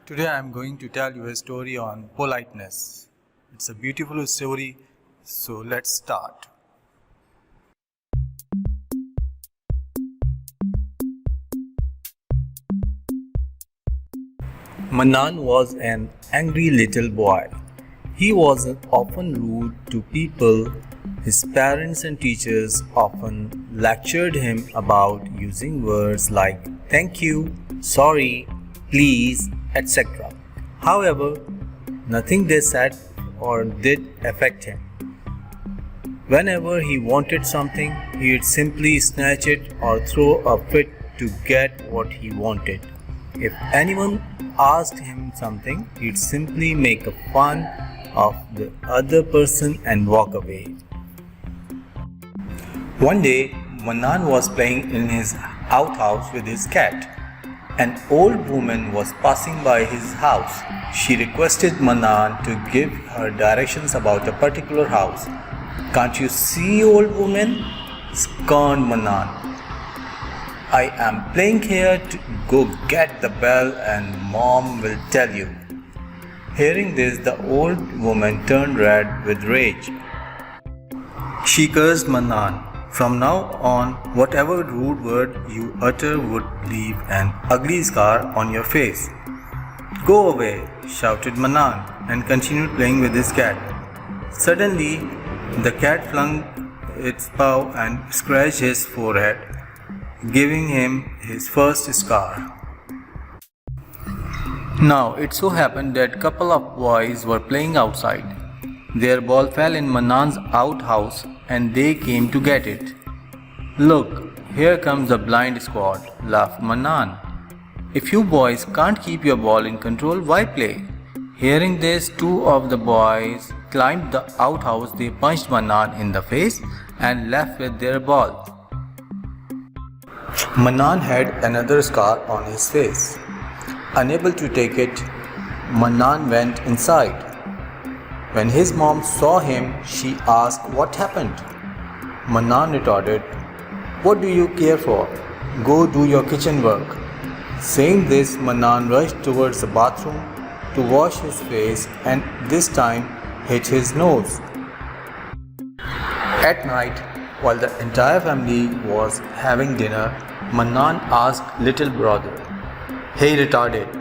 Today I am going to tell you a story on politeness. It's a beautiful story, so let's start. Manan was an angry little boy. He was often rude to people. His parents and teachers often lectured him about using words like thank you, sorry, please, etc. However, nothing they said or did affect him. Whenever he wanted something, he'd simply snatch it or throw a fit to get what he wanted. If anyone asked him something, he'd simply make a fun of the other person and walk away. One day, Manan was playing in his outhouse with his cat. An old woman was passing by his house. She requested Manan to give her directions about a particular house. "Can't you see, old woman?" scorned Manan. "I am playing here. Go get the bell and Mom will tell you." Hearing this, the old woman turned red with rage. She cursed Manan. "From now on, whatever rude word you utter would leave an ugly scar on your face." "Go away," shouted Manan, and continued playing with his cat. Suddenly, the cat flung its paw and scratched his forehead, giving him his first scar. Now, it so happened that a couple of boys were playing outside. Their ball fell in Manan's outhouse and they came to get it. "Look, here comes the blind squad," laughed Manan. "If you boys can't keep your ball in control, why play?" Hearing this, two of the boys climbed the outhouse. They punched Manan in the face and left with their ball. Manan had another scar on his face. Unable to take it, Manan went inside. When his mom saw him, she asked what happened. Manan retorted, "What do you care for? Go do your kitchen work." Saying this, Manan rushed towards the bathroom to wash his face and this time hit his nose. At night, while the entire family was having dinner, Manan asked little brother, "Hey retarded,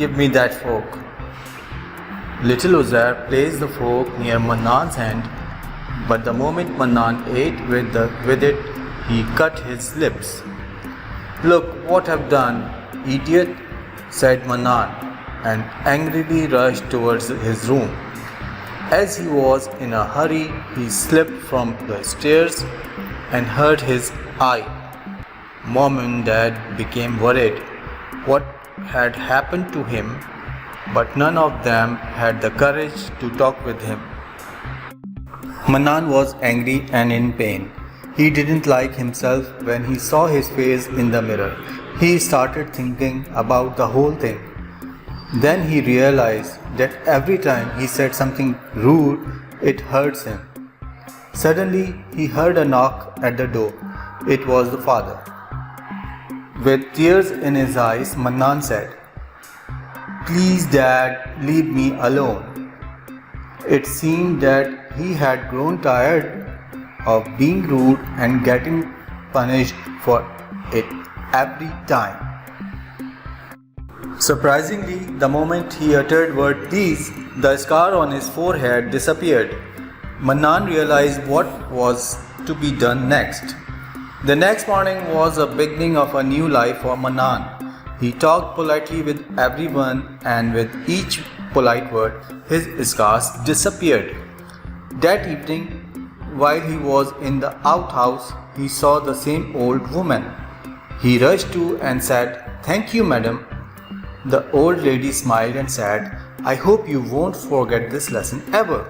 give me that fork." Little Uzair placed the fork near Manan's hand, but the moment Manan ate with it, he cut his lips. "Look what I've done, idiot," said Manan, and angrily rushed towards his room. As he was in a hurry, he slipped from the stairs and hurt his eye. Mom and Dad became worried what had happened to him, but none of them had the courage to talk with him. Manan was angry and in pain. He didn't like himself when he saw his face in the mirror. He started thinking about the whole thing. Then he realized that every time he said something rude, it hurts him. Suddenly, he heard a knock at the door. It was the father. With tears in his eyes, Manan said, "Please, Dad, leave me alone." It seemed that he had grown tired of being rude and getting punished for it every time. Surprisingly, the moment he uttered word "please," the scar on his forehead disappeared. Manan realized what was to be done next. The next morning was a beginning of a new life for Manan. He talked politely with everyone, and with each polite word, his scars disappeared. That evening, while he was in the outhouse, he saw the same old woman. He rushed to and said, "Thank you, madam." The old lady smiled and said, "I hope you won't forget this lesson ever."